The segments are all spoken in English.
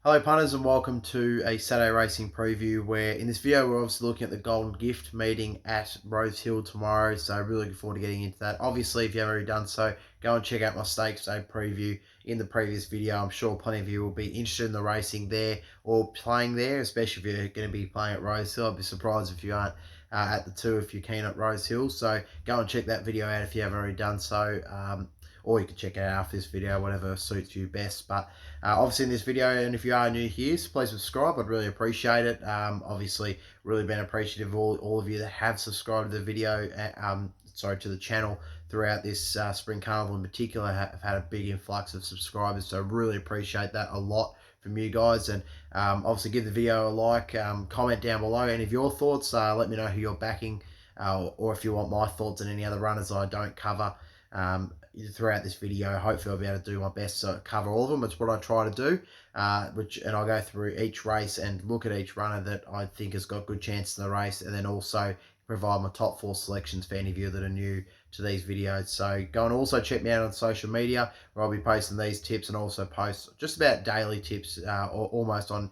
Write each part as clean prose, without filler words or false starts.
Hello punters and welcome to a Saturday racing preview where in this video we're obviously looking at the Golden Gift meeting at Rosehill tomorrow, so really looking forward to getting into that. Obviously if you haven't already done so, go and check out my stakes day preview in the previous video. I'm sure plenty of you will be interested in the racing there or playing there, especially if you're going to be playing at Rosehill. I'd be surprised if you aren't at the two if you're keen at Rosehill, so go and check that video out if you haven't already done so. Or you can check it out after this video, whatever suits you best. But obviously in this video, and if you are new here, so please subscribe. I'd really appreciate it. Obviously, really been appreciative of all of you that have subscribed to the video, to the channel throughout this Spring Carnival in particular. Have had a big influx of subscribers, so really appreciate that a lot from you guys. And obviously give the video a like, comment down below any of your thoughts. Let me know who you're backing, or if you want my thoughts on any other runners I don't cover throughout this video. Hopefully I'll be able to do my best to cover all of them. It's what I try to do, and I'll go through each race and look at each runner that I think has got good chance in the race, and then also provide my top 4 selections for any of you that are new to these videos. So go and also check me out on social media where I'll be posting these tips, and also post just about daily tips, or almost on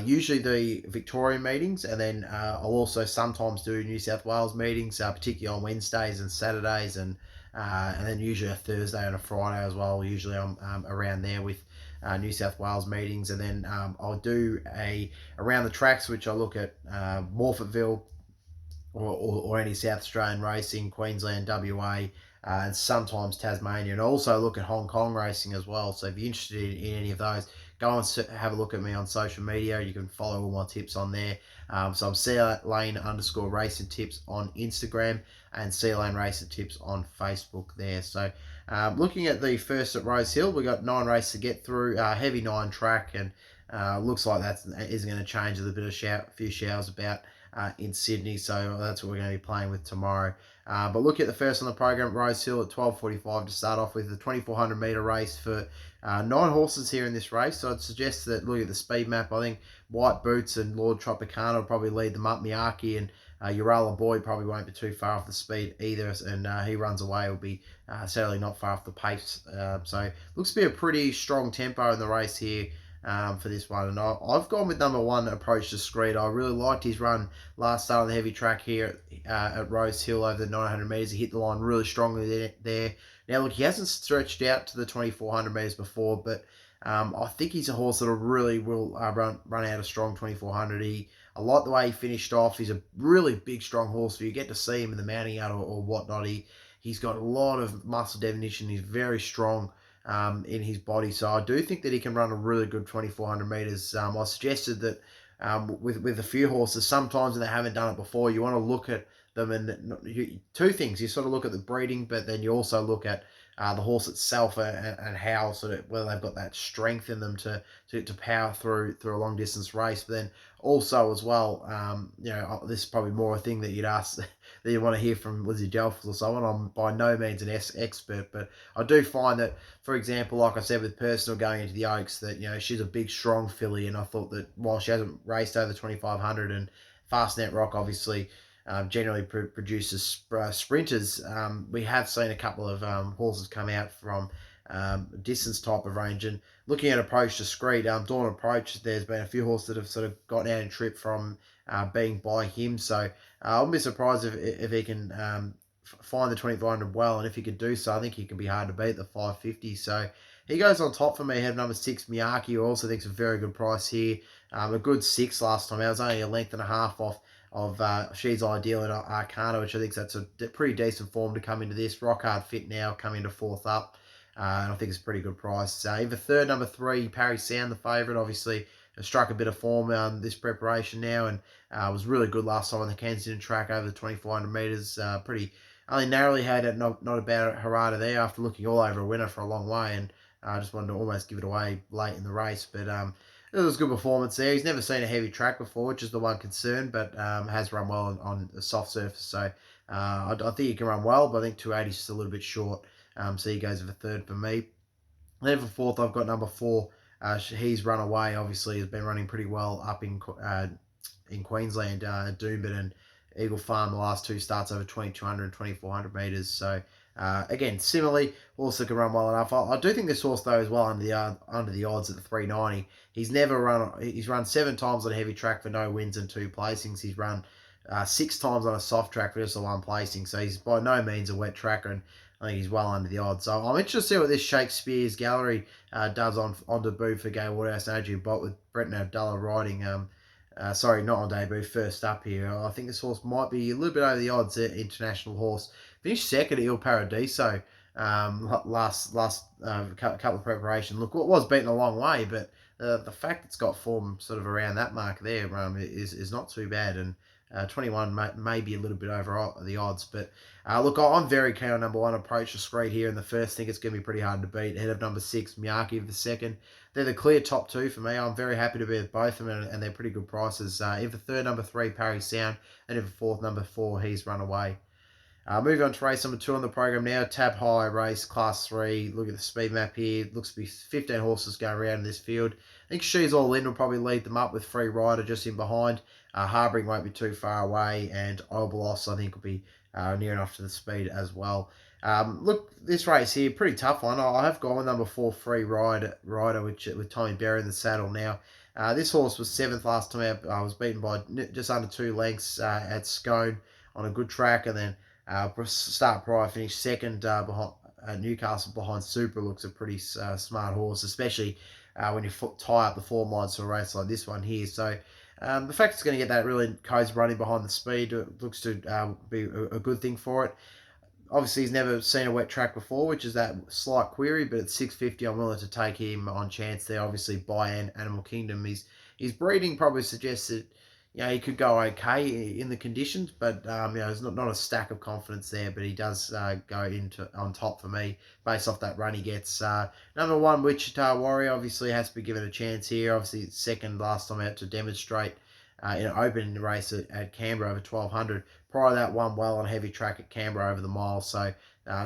usually the Victorian meetings, and then I'll also sometimes do New South Wales meetings, particularly on Wednesdays and Saturdays, and then usually a Thursday and a Friday as well. Usually I'm around there with New South Wales meetings, and then I'll do a around the tracks, which I look at Morphettville or any South Australian racing, Queensland, WA, and sometimes Tasmania, and also look at Hong Kong racing as well. So if you're interested in any of those, go and have a look at me on social media. You can follow all my tips on there. So I'm C-Lane_racing tips on Instagram and C-Lane racing tips on Facebook there. So looking at the first at Rosehill, we've got 9 races to get through, heavy 9 track, and looks like that isn't going to change. There's a bit of a few showers about in Sydney, so that's what we're going to be playing with tomorrow. But look at the first on the program, Rosehill at 12:45 to start off with, the 2400 metre race for 9 horses here in this race. So I'd suggest that look at the speed map. I think White Boots and Lord Tropicana will probably lead them up. Miyake and Urala Boy probably won't be too far off the speed either, and he runs away will be certainly not far off the pace. So looks to be a pretty strong tempo in the race here for this one, and I've gone with number 1, Approach Discreet. I really liked his run last start on the heavy track here at Rosehill over the 900 metres. He hit the line really strongly there. Now look, he hasn't stretched out to the 2400 metres before, but I think he's a horse that really will run out a strong 2400. I like the way he finished off. He's a really big, strong horse. If you get to see him in the mounting yard or whatnot, he's got a lot of muscle definition. He's very strong in his body, so I do think that he can run a really good 2400 metres. I suggested that with a few horses, sometimes when they haven't done it before, you want to look at them, and 2 things: you sort of look at the breeding, but then you also look at the horse itself, and how sort of whether they've got that strength in them to power through a long distance race. But then also as well, this is probably more a thing that you'd ask that you want to hear from Lizzie Delphos or someone. I'm by no means an expert, but I do find that, for example, like I said with Personal going into the Oaks, that she's a big, strong filly, and I thought that while she hasn't raced over 2500, and Fastnet Rock obviously generally produces sprinters, we have seen a couple of horses come out from distance type of range. And looking at Approach Discreet, Dawn Approach, there's been a few horses that have sort of gotten out and tripped from being by him. So I wouldn't be surprised if he can find the 2400 well, and if he could do so, I think he can be hard to beat the 550. So he goes on top for me. Have number 6, Miyake, who also thinks a very good price here. A good 6 last time. I was only a length and a half off of She's Ideal and Arcana, which I think that's a pretty decent form to come into this. Rock Hard Fit now coming to 4th up, and I think it's a pretty good price. Even third, number 3, Parry Sound, the favourite, obviously struck a bit of form this preparation now, and was really good last time on the Kensington track over the 2400 metres. Pretty only narrowly had it, not about Harada there after looking all over a winner for a long way, and I just wanted to almost give it away late in the race. But it was a good performance there. He's never seen a heavy track before, which is the one concern, but has run well on a soft surface. So I think he can run well, but I think 280 is just a little bit short. So he goes for third for me. Then for fourth, I've got number 4. He's run away, obviously, has been running pretty well up in Queensland, Doomben and Eagle Farm, the last 2 starts over 2200 and 2400 metres. So Again, similarly, also can run well enough. I do think this horse though is well under the odds at the 390. He's never run. He's run 7 times on a heavy track for no wins and 2 placings. He's run 6 times on a soft track for just a 1 placing. So he's by no means a wet tracker, and I think he's well under the odds. So I'm interested to see what this Shakespeare's Gallery does on debut for Gay Waterhouse and Adrian Bott with Brenton Abdullah riding. Sorry, not on debut, first up here. I think this horse might be a little bit over the odds at international horse. Finished second at Il Paradiso last couple of preparation. Look, it was beaten a long way, but the fact it's got form sort of around that mark there is not too bad. And 21 may be a little bit over the odds. But look, I'm very keen on number 1, Approach the Street here in the first. I think it's going to be pretty hard to beat. Ahead of number 6, Miyake for the second. They're the clear top 2 for me. I'm very happy to be with both of them, and they're pretty good prices. In for third, number 3, Parry Sound, and in for fourth, number 4, He's Run Away. Moving on to race number 2 on the program now, Tab High race, class 3. Look at the speed map here. Looks to be 15 horses going around in this field. I think She's All In will probably lead them up with Free Rider just in behind. Harbouring won't be too far away, and Obolos I think will be near enough to the speed as well. Look, this race here, pretty tough one. I have gone with number 4, Free Rider with Tommy Berry in the saddle now. This horse was 7th last time out. I was beaten by just under 2 lengths at Scone on a good track, and then start prior, finished second behind Newcastle behind Super. Looks a pretty smart horse, especially when you tie up the form lines to a race like this one here. So the fact it's going to get that really cozy running behind the speed looks to be a good thing for it. Obviously, he's never seen a wet track before, which is that slight query, but at 650, I'm willing to take him on chance there. Obviously, by Animal Kingdom, his breeding probably suggests that he could go okay in the conditions, but there's not a stack of confidence there. But he does go into on top for me based off that run he gets. Number 1, Wichita Warrior, obviously has to be given a chance here. Obviously, second last time out to demonstrate in an open race at Canberra over 1200. Prior to that, won well on a heavy track at Canberra over the mile. So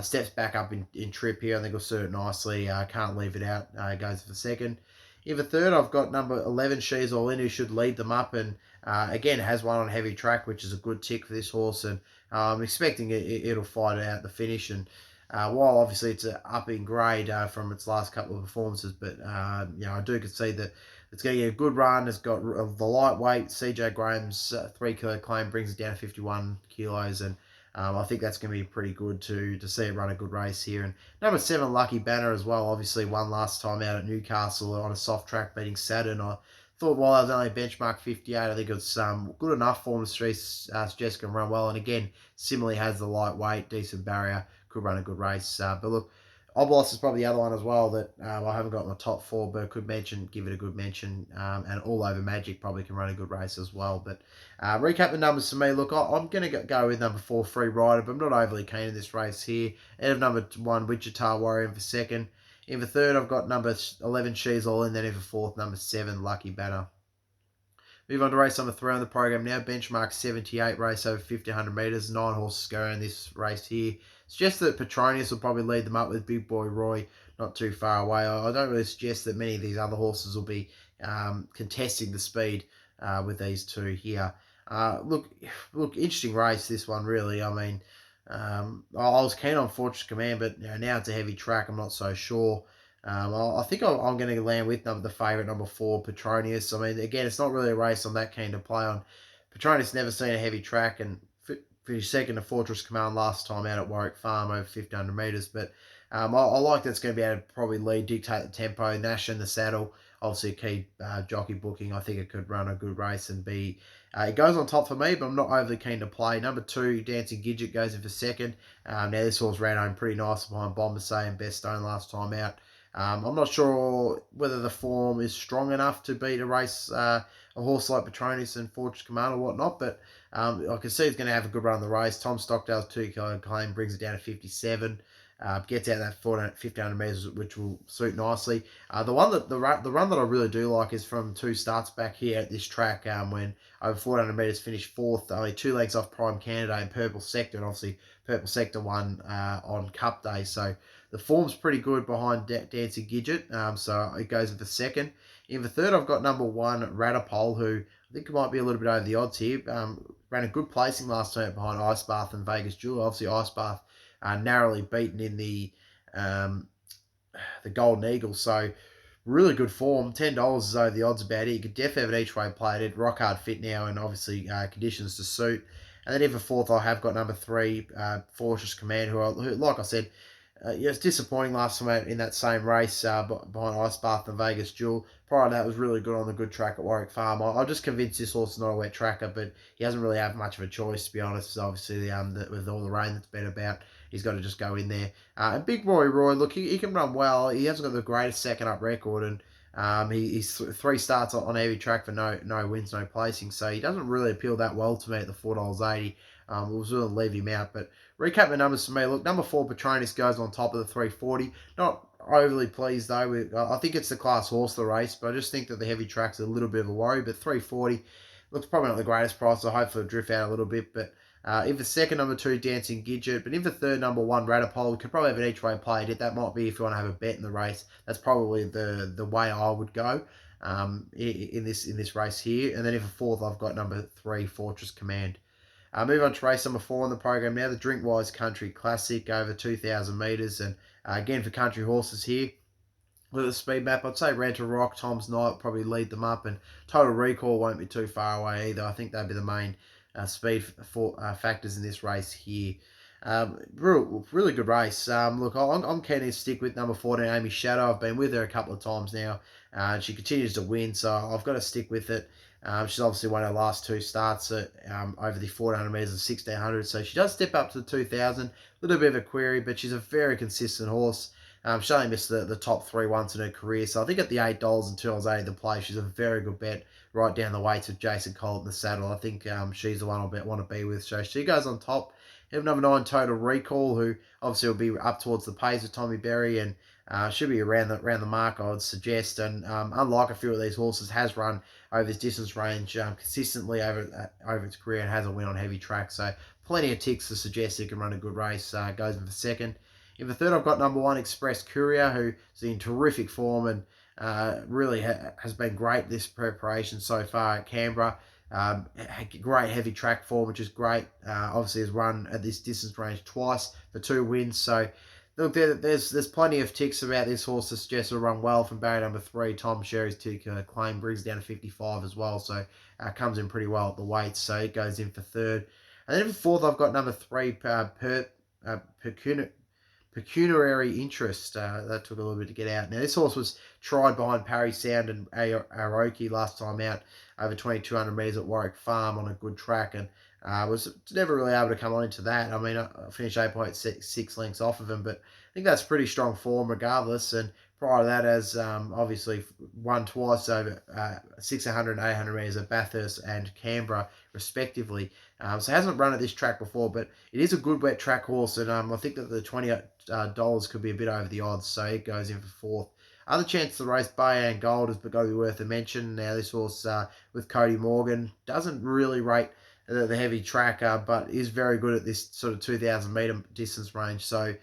steps back up in trip here. I think will suit it nicely. Can't leave it out. Goes for second. In the third, I've got number 11, She's All In, who should lead them up, and again has one on heavy track, which is a good tick for this horse, and I'm expecting it'll fight it out the finish. And while obviously it's up in grade from its last couple of performances, but I do concede that it's going to get a good run. It's got the lightweight. CJ Graham's 3 kilo claim brings it down to 51 kilos, and I think that's going to be pretty good to see it run a good race here. And number 7, Lucky Banner as well. Obviously won last time out at Newcastle on a soft track beating Saturn. I thought while I was only benchmark 58, I think it's good enough form to suggest can run well. And again, similarly has the lightweight, decent barrier, could run a good race. But look, Obolos is probably the other one as well that I haven't got in my top 4, but could give it a good mention. And All Over Magic probably can run a good race as well. But recap the numbers for me. Look, I'm going to go with number 4, Free Rider, but I'm not overly keen in this race here. Out of number 1, Wichita Warrior for second. In the third, I've got number 11, She's All In. Then in the fourth, number 7, Lucky Banner. Move on to race number 3 on the program now. Benchmark 78, race over 1,500 metres. 9 horses go around this race here. Suggest that Petronius will probably lead them up with Big Boy Roy not too far away. I don't really suggest that many of these other horses will be contesting the speed with these two here. Look, interesting race, this one, really. I mean, I was keen on Fortress Command, but now it's a heavy track. I'm not so sure. I think I'm going to land with the favourite, number 4, Petronius. I mean, again, it's not really a race I'm that keen to play on. Petronius never seen a heavy track and finished second to Fortress Command last time out at Warwick Farm over 1,500 metres. But I like that's going to be able to probably lead, dictate the tempo. Nash in the saddle, obviously a key jockey booking. I think it could run a good race and be... it goes on top for me, but I'm not overly keen to play. Number 2, Dancing Gidget goes in for second. Now, this horse ran home pretty nice behind Bombassay and Best Stone last time out. I'm not sure whether the form is strong enough to beat a race, a horse like Petronius and Fortress Command or whatnot, but I can see he's going to have a good run in the race. Tom Stockdale's 2 kilo claim brings it down to 57. Gets out that 1,500 metres, which will suit nicely. The run that I really do like is from 2 starts back here at this track, when over 400 metres finished 4th, only 2 lengths off Prime Candidate and Purple Sector, and obviously Purple Sector won on Cup Day, so the form's pretty good behind Dancing Gidget, so it goes in the second. In the third, I've got number 1, Radipole, who I think might be a little bit over the odds here. Ran a good placing last time behind Ice Bath and Vegas Jewel. Obviously, Ice Bath narrowly beaten in the Golden Eagle. So really good form. $10 is over the odds about it. You could definitely have an each way played. It rock hard fit now, and obviously conditions to suit. And then in for fourth, I have got number 3, Fortress Command, who like I said, it's disappointing last time out in that same race behind Ice Bath and Vegas Jewel. Prior to that, was really good on the good track at Warwick Farm. I'm just convinced this horse is not a wet tracker, but he doesn't really have much of a choice, to be honest. Obviously, with all the rain that's been about, he's got to just go in there. And Big Roy, look, he can run well. He hasn't got the greatest second up record, and he's 3 starts on heavy track for no wins, no placing. So he doesn't really appeal that well to me at the $4.80. We'll sort of leave him out, but recap the numbers for me. Look, number 4, Patronus, goes on top of the 340. Not overly pleased, though. I think it's the class horse, the race, but I just think that the heavy track's a little bit of a worry. But 340 looks probably not the greatest price, so hopefully it'll drift out a little bit. But in for second, number 2, Dancing Gidget. But in for third, number 1, Radipole. Could probably have an each way played. That might be if you want to have a bet in the race. That's probably the way I would go in this race here. And then in for fourth, I've got number 3, Fortress Command. Move on to race number 4 in the program now, the Drinkwise Country Classic, over 2,000 metres. And again, for country horses here, with the speed map, I'd say Renter Rock, Tom's Night will probably lead them up, and Total Recall won't be too far away either. I think they'll be the main speed factors in this race here. Really good race. Look, I'm keen to stick with number 14, Amy Shadow. I've been with her a couple of times now, and she continues to win, so I've got to stick with it. She's obviously won her last 2 starts at over the 1,400 metres and 1,600, so she does step up to the 2,000. A little bit of a query, but she's a very consistent horse. She only missed the top 3 once in her career, so I think at the $8 and $2.80 the play, she's a very good bet right down the weights of Jason Colt in the saddle. I think she's the one I want to be with. So she goes on top. You have number 9, Total Recall, who obviously will be up towards the pace with Tommy Berry, and should be around the mark, I would suggest. And unlike a few of these horses, has run over this distance range consistently over its career and has a win on heavy track. So plenty of ticks to suggest he can run a good race. Goes in for second. In the third, I've got number 1, Express Courier, who's in terrific form and really has been great this preparation so far at Canberra. Great heavy track form, which is great. Obviously, has run at this distance range twice for 2 wins. So, look, there's plenty of ticks about this horse to suggest it'll run well. From barrier number 3, Tom Sherry's tick claim brings down to 55 as well. So, comes in pretty well at the weights. So, it goes in for third. And then for fourth, I've got number 3, Pecuniary Interest. That took a little bit to get out. Now, this horse was tried behind Parry Sound and Aoki last time out over 2,200 metres at Warwick Farm on a good track, and was never really able to come on into that. I mean, I finished 8.6 lengths off of him, but I think that's pretty strong form regardless. And prior to that, has obviously won twice over 600 and 800 metres at Bathurst and Canberra, respectively. So hasn't run at this track before, but it is a good wet track horse, and I think that the $20 could be a bit over the odds, so it goes in for fourth. Other chance to race Bayan Gold has got to be worth a mention. Now, this horse with Cody Morgan doesn't really rate the heavy tracker, but is very good at this sort of 2,000 metre distance range, so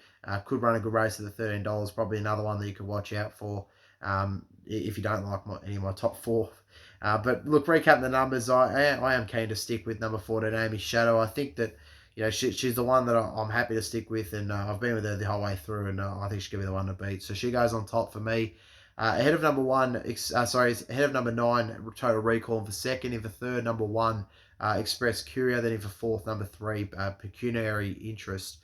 could run a good race at the $13. Probably another one that you could watch out for if you don't like any of my top 4. But look, recapping the numbers, I am keen to stick with number 14, Amy Shadow. I think that she's the one that I'm happy to stick with, and I've been with her the whole way through, and I think she'll be the one to beat. So she goes on top for me. Ahead of number 9, Total Recall. And for second, in for third, number 1, Express Courier. Then in for fourth, number 3, Pecuniary Interest.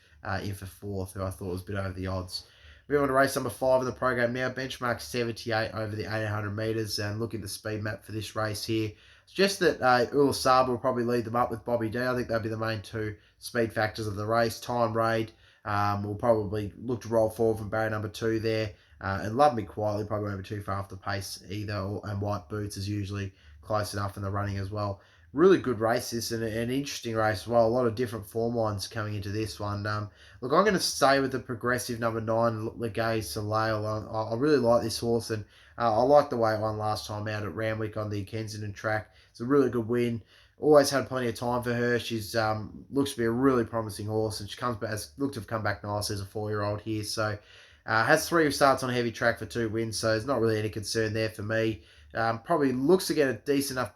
In for fourth, who I thought was a bit over the odds. Moving on to race number 5 in the program now. Benchmark 78 over the 800 metres, and look at the speed map for this race here. It's just that Ula Saab will probably lead them up with Bobby D. I think they'll be the main 2 speed factors of the race. Time Raid will probably look to roll forward from barrier number 2 there. And Love Me Quietly probably won't be too far off the pace either. And White Boots is usually close enough in the running as well. Really good race this, and an interesting race as well. A lot of different form lines coming into this one. Look, I'm going to stay with the progressive number 9, Legay Soleil. I really like this horse, and I like the way it won last time out at Randwick on the Kensington track. It's a really good win. Always had plenty of time for her. She's looks to be a really promising horse, and she has looked to have come back nice as a 4-year-old here. So has 3 starts on heavy track for 2 wins, so there's not really any concern there for me. Probably looks to get a decent enough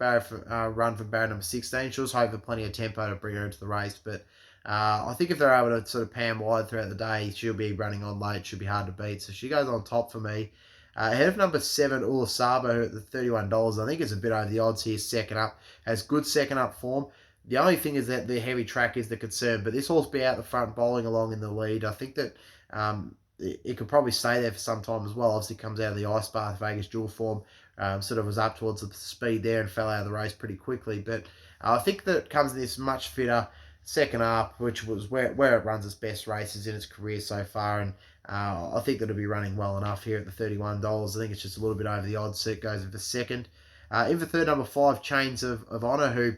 run from barrier number 16. She'll just hope for plenty of tempo to bring her into the race, but I think if they're able to sort of pan wide throughout the day, she'll be running on late. Should be hard to beat. So she goes on top for me. Ahead of number 7, Ulasaba, at the $31. I think it's a bit over the odds here. Second up, has good second up form. The only thing is that the heavy track is the concern, but this horse be out the front bowling along in the lead. I think that it could probably stay there for some time as well. Obviously, comes out of the ice bath, Vegas dual form, sort of was up towards the speed there and fell out of the race pretty quickly. But I think that it comes in this much fitter second up, which was where it runs its best races in its career so far. And I think that it'll be running well enough here at the $31. I think it's just a little bit over the odds, so it goes in for second. In for third, number 5, Chains of Honor, who,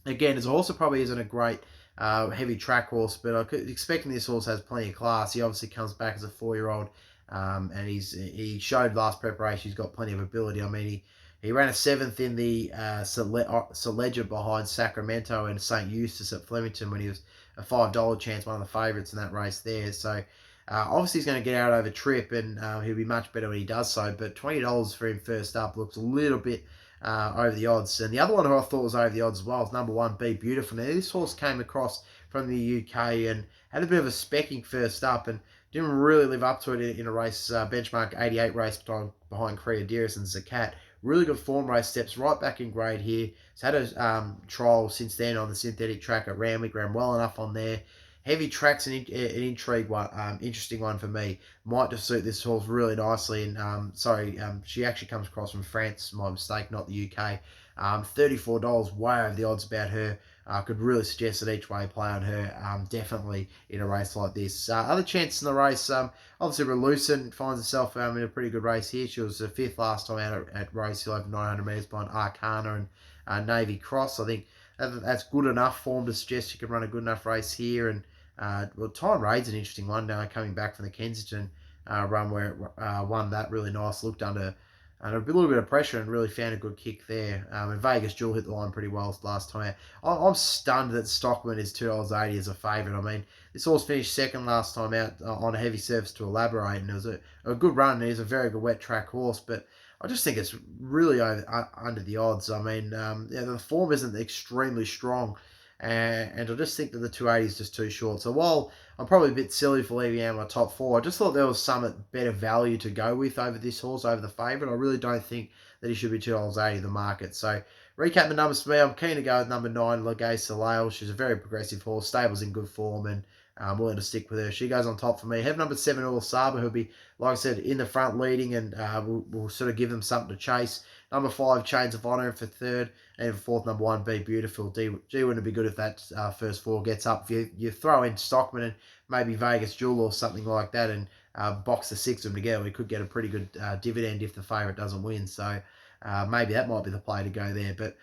again, is a horse that probably isn't a great heavy track horse, but expecting this horse has plenty of class. He obviously comes back as a 4-year-old, and he showed last preparation he's got plenty of ability. I mean, he ran a 7th in the Seleger behind Sacramento and St. Eustace at Flemington when he was a $5 chance, one of the favourites in that race there. So obviously he's going to get out over trip, and he'll be much better when he does so. But $20 for him first up looks a little bit over the odds. And the other one who I thought was over the odds as well is number 1, Be Beautiful. Now, this horse came across from the UK and had a bit of a specking first up and didn't really live up to it in a race, benchmark 88 race behind Creaderis and Zakat. Really good form race, steps right back in grade here. He's had a trial since then on the synthetic track at Randwick, ran well enough on there. Heavy track's an intrigue one, interesting one for me. Might just suit this horse really nicely. And she actually comes across from France, my mistake, not the UK. $34, way over the odds about her. Could really suggest that each way play on her, definitely in a race like this. Other chances in the race, obviously Relucent finds herself in a pretty good race here. She was the 5th last time out at Rosehill over 900 metres behind Arcana and Navy Cross. I think that's good enough form to suggest she can run a good enough race here. And Time Raid's an interesting one now, coming back from the Kensington run where it won that really nice, looked under a little bit of pressure and really found a good kick there. And Vegas Jewel hit the line pretty well last time out. I'm stunned that Stockman is $2.80 as a favourite. I mean, this horse finished second last time out on a heavy surface to Elaborate, and it was a good run. He's a very good wet track horse, but I just think it's really under the odds. I mean, the form isn't extremely strong, and I just think that the 280 is just too short. So while I'm probably a bit silly for leaving out my top 4, I just thought there was some better value to go with over this horse, over the favourite. I really don't think that he should be $2.80 the market. So recap the numbers for me. I'm keen to go with number 9, Legay Soleil. She's a very progressive horse. Stable's in good form, and I'm willing to stick with her. She goes on top for me. Have number 7, Ulasaba, who'll be, like I said, in the front leading, and we'll sort of give them something to chase. Number 5, Chains of Honor, for third. And for fourth, number 1, Be Beautiful. G wouldn't be good if that first 4 gets up. If you throw in Stockman and maybe Vegas Jewel or something like that, and box the 6 of them together, we could get a pretty good dividend if the favourite doesn't win. So maybe that might be the play to go there. But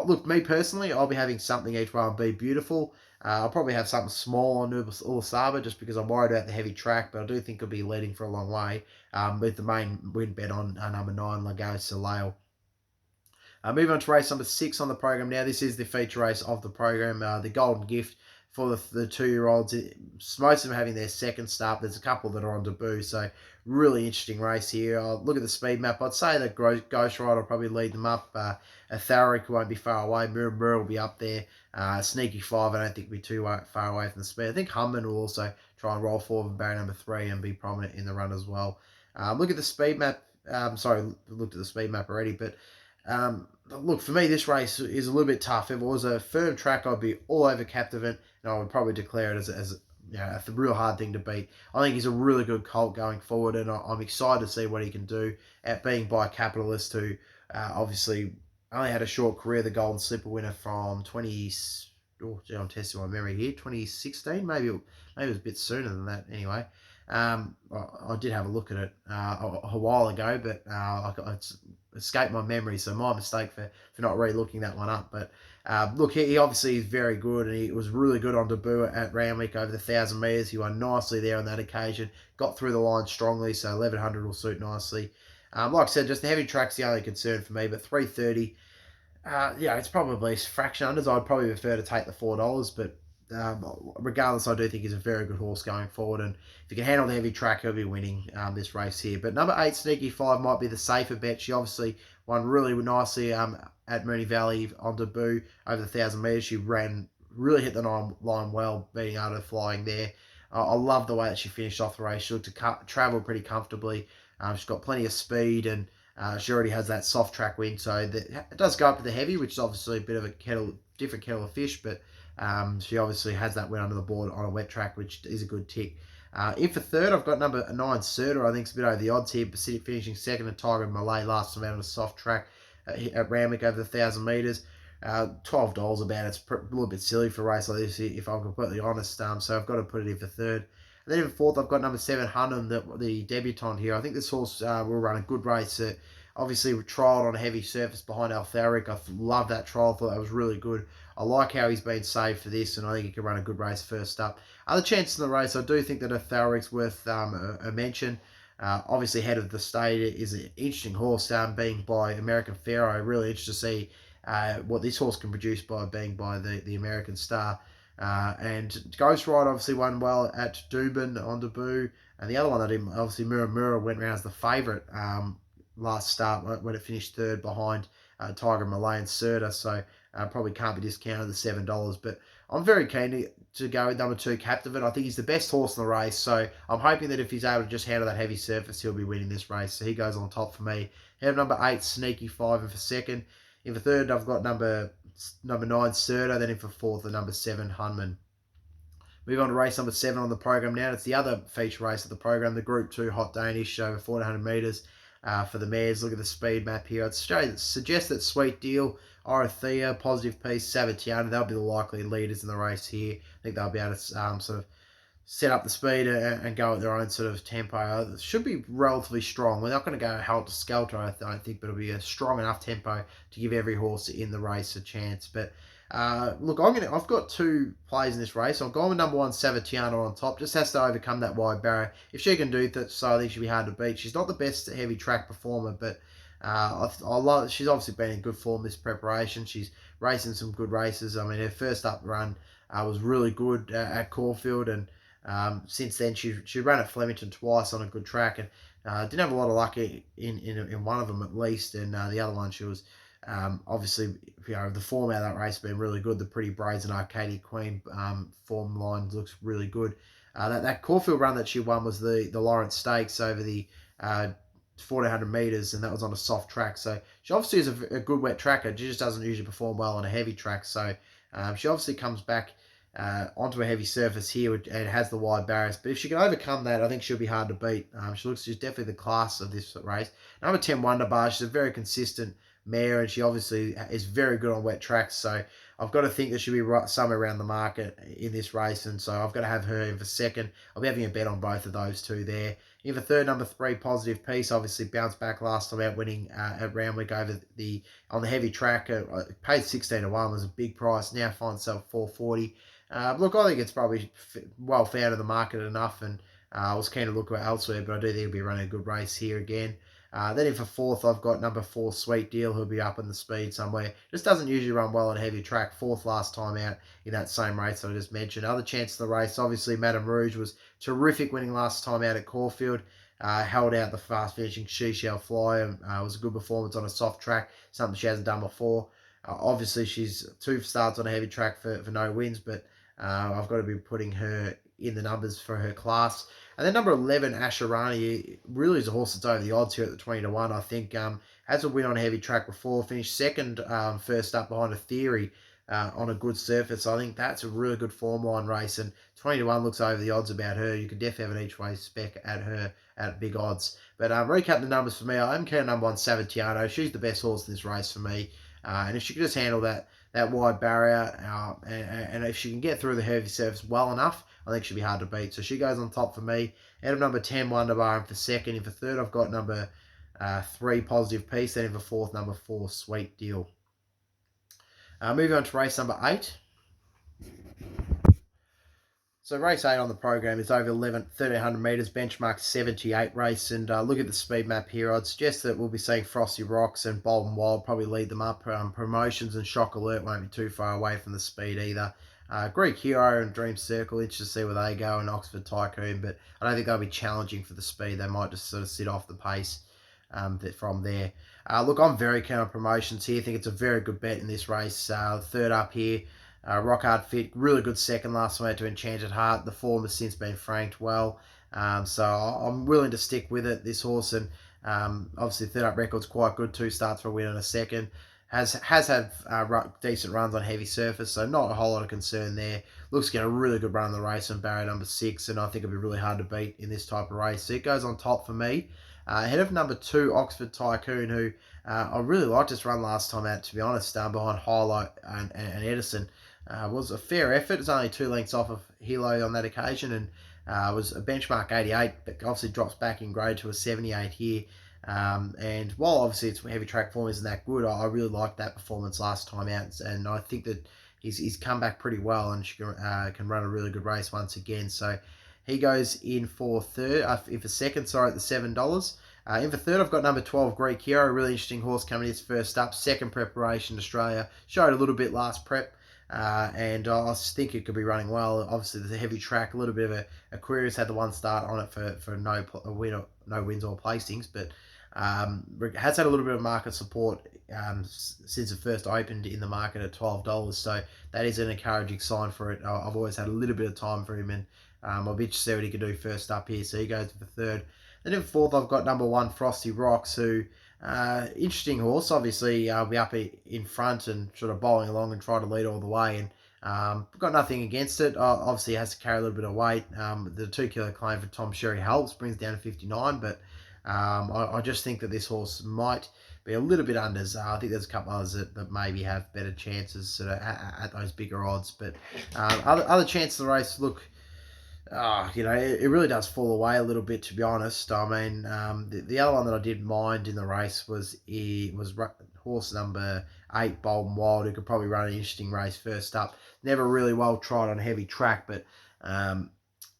look, me personally, I'll be having something each way on Be Beautiful. I'll probably have something small on Ulasaba just because I'm worried about the heavy track, but I do think it'll be leading for a long way with the main win bet on number 9, Legay Soleil. Moving on to race number 6 on the program now. This is the feature race of the program, the Golden Gift for the 2-year-olds. Most of them having their second start. There's a couple that are on debut, so really interesting race here. I'll look at the speed map. I'd say that Ghost Rider will probably lead them up. Thararik won't be far away. Mirror will be up there. Sneaky 5, I don't think will be too far away from the speed. I think Humman will also try and roll forward with barrier number 3 and be prominent in the run as well. Look at the speed map. Looked at the speed map already, but look, for me, this race is a little bit tough. If it was a firm track, I'd be all over Captivant, and I would probably declare it as a real hard thing to beat. I think he's a really good colt going forward, and I'm excited to see what he can do at being by Capitalist, who obviously only had a short career, the Golden Slipper winner from 20. I'm testing my memory here. 2016, maybe it was a bit sooner than that. Anyway, I did have a look at it a while ago, but it's escaped my memory, so my mistake for not re-looking that one up. But look, he obviously is very good, and he was really good on debut at Randwick over the 1,000 metres. He won nicely there on that occasion, got through the line strongly, so 1100 will suit nicely. Like I said, just the heavy track's the only concern for me, but 330, it's probably fraction unders. I'd probably prefer to take the $4, but regardless, I do think he's a very good horse going forward, and if he can handle the heavy track, he'll be winning this race here. But number 8, Sneaky 5, might be the safer bet. She obviously won really nicely at Moonee Valley on debut over the 1,000 metres. She ran really hit the line well, being able to flying there. I love the way that she finished off the race. She looked to travel pretty comfortably. She's got plenty of speed, and she already has that soft track win. So it does go up to the heavy, which is obviously a bit of a different kettle of fish, but she obviously has that win under the board on a wet track, which is a good tick. In for third, I've got number 9, Serta. I think it's a bit over the odds here. Pacific finishing second, and Tiger and Malay last time out on a soft track at Randwick over the 1,000 metres. $12 about it's a little bit silly for a race like this, if I'm completely honest. So I've got to put it in for third. And then in fourth, I've got number 7, Hunnam, the debutant here. I think this horse will run a good race. Obviously, we trialled on a heavy surface behind Altharic. I love that trial. I thought that was really good. I like how he's been saved for this, and I think he can run a good race first up. Other chances in the race, I do think that Altharic's worth a mention. Obviously, Head of the State is an interesting horse, being by American Pharaoh. Really interested to see what this horse can produce by being by the American Star. And Ghost Ride obviously won well at Dubin on debut. And the other one that didn't, obviously Mura went around as the favourite last start when it finished third behind Tiger, Malay and Serta. So probably can't be discounted the $7. But I'm very keen to go with number 2, Captivate. I think he's the best horse in the race. So I'm hoping that if he's able to just handle that heavy surface, he'll be winning this race. So he goes on top for me. Have number 8, Sneaky 5, and for second. In for third, I've got number 9, Serta. Then in for fourth, the number 7, Hunman. Move on to race number 7 on the program now. It's the other feature race of the program, the Group 2 Hot Danish over 1,400 metres for the mares. Look at the speed map here. I'd suggest that Sweet Deal, Orothea, Positive Peace, Savatiana, they'll be the likely leaders in the race here. I think they'll be able to sort of set up the speed and go at their own sort of tempo. It should be relatively strong. We're not going to go helter-skelter, I don't think, but it'll be a strong enough tempo to give every horse in the race a chance. But look, I've got 2 plays in this race. I'm going with number 1, Savatiana on top. Just has to overcome that wide barrier. If she can do that, so I think she'll be hard to beat. She's not the best heavy track performer, but she's obviously been in good form this preparation. She's racing some good races. I mean, her first up run was really good at Caulfield, and since then she ran at Flemington twice on a good track, and didn't have a lot of luck in one of them at least, and the other one she was obviously, the form out of that race has been really good. The Pretty Brazen Arcadia Queen form line looks really good. That Caulfield run that she won was the Lawrence Stakes over the 1,400 metres, and that was on a soft track. So she obviously is a good wet tracker. She just doesn't usually perform well on a heavy track. So she obviously comes back onto a heavy surface here and has the wide barriers. But if she can overcome that, I think she'll be hard to beat. She's definitely the class of this race. Number 10, Wonder Bar. She's a very consistent mare, and she obviously is very good on wet tracks. So I've got to think that she'll be somewhere around the market in this race, and so I've got to have her in for second. I'll be having a bet on both of those two there. In for third, number 3, Positive Peace. Obviously bounced back last time out, winning at Randwick on the heavy track. Paid 16 to 1, was a big price. Now finds itself 440. Look, I think it's probably well found in the market enough, and I was keen to look elsewhere, but I do think he'll be running a good race here again. Then in for fourth, I've got number 4, Sweet Deal, who'll be up in the speed somewhere. Just doesn't usually run well on a heavy track. Fourth last time out in that same race that I just mentioned. Other chance of the race, obviously, Madame Rouge was terrific winning last time out at Caulfield. Held out the fast finishing She Shall Fly, and was a good performance on a soft track, something she hasn't done before. Obviously, she's 2 starts on a heavy track for no wins, but I've got to be putting her in the numbers for her class. And then number 11, Asherani, really is a horse that's over the odds here at the 20 to 1. I think has a win on a heavy track before, finished second first up behind a Theory on a good surface. I think that's a really good form line race, and 20 to 1 looks over the odds about her. You could definitely have an each way spec at her at big odds. But recap the numbers for me. I'm keen on number 1, Savatiano. She's the best horse in this race for me. And if she can just handle that wide barrier, and if she can get through the heavy surface well enough, I think she'll be hard to beat. So she goes on top for me. Out of number 10, Wonder Bar, and for second. In for third, I've got number 3, Positive Peace. Then in for fourth, number 4, Sweet Deal. Moving on to race number 8. So race 8 on the program is over 1,300 metres, benchmark 78 race, and look at the speed map here. I'd suggest that we'll be seeing Frosty Rocks and Bold and Wild probably lead them up. Promotions and Shock Alert won't be too far away from the speed either. Greek Hero and Dream Circle, interested to see where they go, and Oxford Tycoon, but I don't think they'll be challenging for the speed. They might just sort of sit off the pace from there. Look, I'm very keen on Promotions here. I think it's a very good bet in this race. Third up here. Rock hard fit, really good second last time out to Enchanted Heart. The form has since been franked well. So I'm willing to stick with it, this horse. And obviously, third up record's quite good. 2 starts for a win and a second. Has had decent runs on heavy surface, so not a whole lot of concern there. Looks to get a really good run in the race on barrier number 6, and I think it'll be really hard to beat in this type of race. So it goes on top for me. Ahead of number 2, Oxford Tycoon, who I really liked this run last time out, to be honest, behind Highlight and Edison. Was a fair effort. It's only 2 lengths off of Hilo on that occasion, and was a benchmark 88, but obviously drops back in grade to a 78 here. And while obviously its heavy track form isn't that good, I really liked that performance last time out, and I think that he's come back pretty well and can run a really good race once again. So he goes in for third, in for second, sorry, at the $7. In for third, I've got number 12, Greek Hero, a really interesting horse coming his first up. Second preparation, Australia. Showed a little bit last prep. And I think it could be running well. Obviously, there's a heavy track, a little bit of a Query's had the one start on it for no wins or placings, but has had a little bit of market support since it first opened in the market at $12. So that is an encouraging sign for it. I've always had a little bit of time for him, and I'll be interested to see what he can do first up here. So he goes for third. Then in fourth, I've got number 1, Frosty Rocks, who interesting horse. Obviously, I'll be up in front and sort of bowling along and try to lead all the way. And got nothing against it. Obviously, it has to carry a little bit of weight. The 2 kilo claim for Tom Sherry helps, brings down to 59. But I just think that this horse might be a little bit unders. I think there's a couple others that maybe have better chances sort of at those bigger odds. But other chances of the race look. It really does fall away a little bit, to be honest. I mean, the other one that I did mind in the race was horse number 8, Bold and Wild, who could probably run an interesting race first up. Never really well tried on a heavy track, but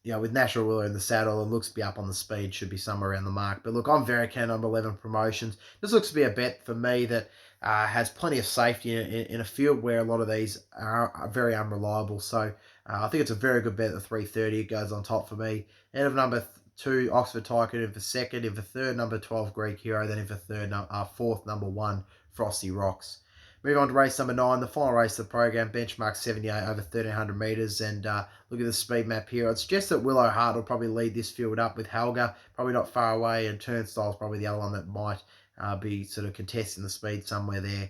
with National Ruler in the saddle, it looks to be up on the speed, should be somewhere around the mark. But look, I'm very keen on 11 Promotions. This looks to be a bet for me that has plenty of safety in a field where a lot of these are very unreliable. So I think it's a very good bet at the 330. It goes on top for me. End of number 2, Oxford Tycoon in for second. In for third, number 12, Greek Hero. Then in for fourth, number 1, Frosty Rocks. Move on to race number 9, the final race of the program, benchmark 78 over 1,300 metres. And look at the speed map here. I'd suggest that Willow Hart will probably lead this field up with Helga, probably not far away, and Turnstile's probably the other one that might be sort of contesting the speed somewhere there.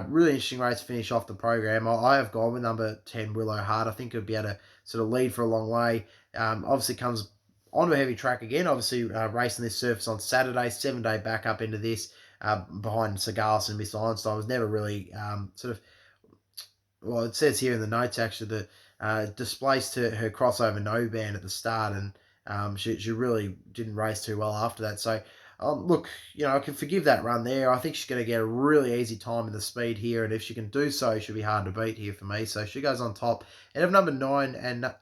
Really interesting race to finish off the program. I have gone with number 10, Willow Hart. I think it'll be able to sort of lead for a long way. Obviously comes onto a heavy track again. Obviously racing this surface on Saturday, 7-day back up into this. Behind Sagalis and Miss Einstein was never really it says here in the notes actually that displaced her crossover no band at the start, and she really didn't race too well after that. So look, I can forgive that run there. I think she's going to get a really easy time in the speed here, and if she can do so, she'll be hard to beat here for me. So she goes on top. And of number 9 and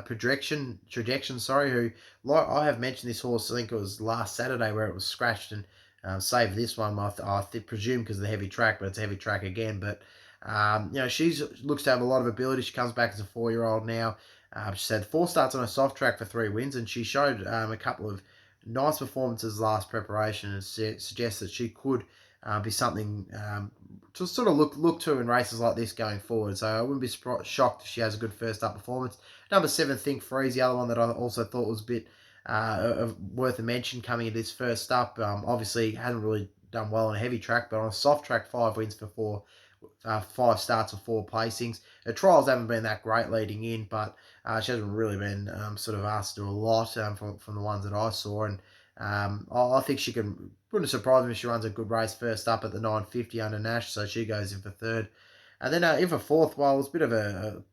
Projection, who, like I have mentioned this horse, I think it was last Saturday where it was scratched, and save this one, I presume because of the heavy track, but it's a heavy track again. But she looks to have a lot of ability. She comes back as a 4-year-old now. She's had 4 starts on a soft track for 3 wins, and she showed a couple of nice performances last preparation, and suggests that she could be something to sort of look to in races like this going forward. So I wouldn't be shocked if she has a good first up performance. Number 7, Think Freeze, the other one that I also thought was a bit worth a mention coming into this first up. Obviously hasn't really done well on a heavy track, but on a soft track, 5 wins for 5 starts of 4 placings. Her trials haven't been that great leading in, but she hasn't really been sort of asked to do a lot from the ones that I saw. And I think she can, wouldn't surprise me if she runs a good race first up at the 950 under Nash, so she goes in for third. And then in for fourth, well, it's a bit of a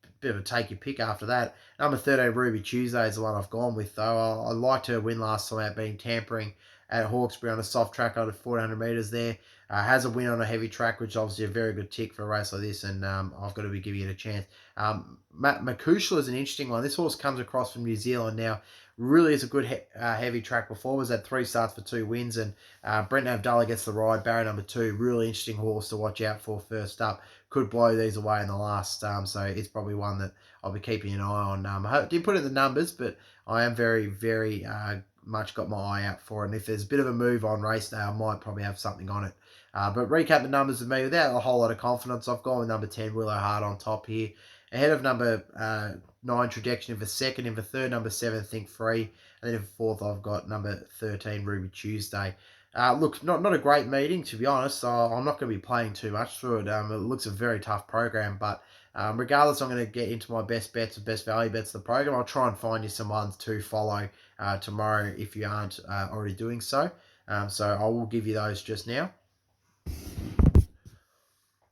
take your pick after that. Number 13, Ruby Tuesday is the one I've gone with, though. I liked her win last time out, being Tampering at Hawkesbury on a soft track under 1,400 metres there. Has a win on a heavy track, which is obviously a very good tick for a race like this, and I've got to be giving it a chance. Makushla is an interesting one. This horse comes across from New Zealand now. Really is a good heavy track performance. Had 3 starts for 2 wins, and Brent Abdallah gets the ride. Barrier number 2, really interesting horse to watch out for first up. Could blow these away in the last, so it's probably one that I'll be keeping an eye on. I didn't put in the numbers, but I am very, very much got my eye out for it. And if there's a bit of a move on race day, I might probably have something on it. But recap the numbers of me without a whole lot of confidence. I've gone with number 10, Willow Heart on top here. Ahead of number 9, Trajectory for second. In for third, number 7, Think Free. And then in for fourth, I've got number 13, Ruby Tuesday. Look, not a great meeting, to be honest. So I'm not going to be playing too much through it. It looks a very tough program, but regardless, I'm going to get into my best bets and best value bets of the program. I'll try and find you some ones to follow tomorrow if you aren't already doing so. So I will give you those just now.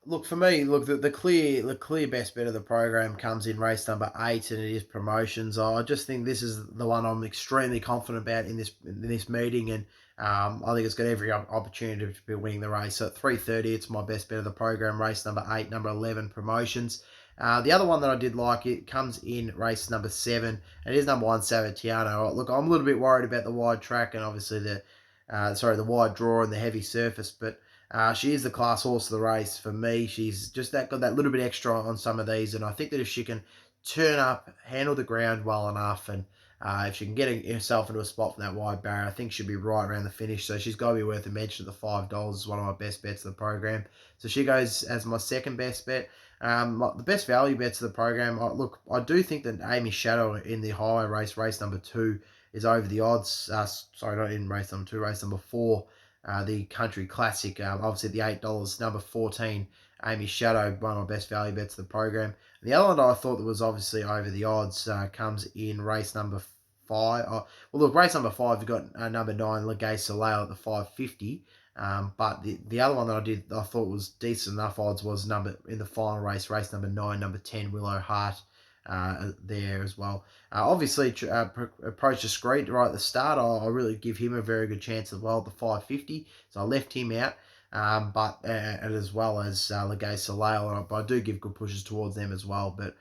Look, for me, look, the clear best bet of the program comes in race number 8, and it is Promotions. I just think this is the one I'm extremely confident about in this meeting, and I think it's got every opportunity to be winning the race. So at 3:30, it's my best bet of the program. Race number 8, number 11, Promotions. The other one that I did like, it comes in race number 7, and it is number 1, Savatiano. Look, I'm a little bit worried about the wide track and obviously the wide draw and the heavy surface, but she is the class horse of the race for me. She's just got that little bit extra on some of these, and I think that if she can turn up, handle the ground well enough, and if she can get herself into a spot from that wide barrier, I think she'll be right around the finish. So she's got to be worth a mention at the $5. Is one of my best bets of the program. So she goes as my second best bet. The best value bets of the program. Look, I do think that Amy Shadow in the highway race number 2, is over the odds. Sorry, not in race number 2, race number 4. The Country Classic, obviously the $8, number 14, Amy Shadow, one of my best value bets of the program. And the other one that I thought that was obviously over the odds comes in race number 5. Well, look, race number 5, you've got number 9, Legay Soleil at the 550. But the other one that I thought was decent enough odds was number in the final race number 9, number 10, Willow Heart. There as well. Obviously, Approach Discreet right at the start. I really give him a very good chance as well at the 550. So I left him out. But and as well as Legay Soleil, but I do give good pushes towards them as well. But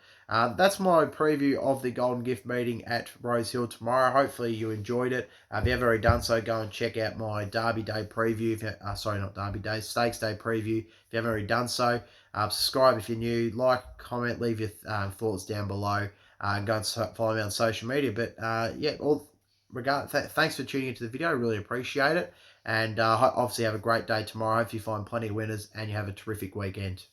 that's my preview of the Golden Gift meeting at Rosehill tomorrow. Hopefully you enjoyed it. If you haven't already done so, go and check out my Derby Day preview. Sorry, not Derby Day, Stakes Day preview. If you haven't already done so, subscribe if you're new. Like, comment, leave your thoughts down below. And go and follow me on social media. But yeah, thanks for tuning into the video. I really appreciate it. And obviously have a great day tomorrow. If you find plenty of winners and you have a terrific weekend.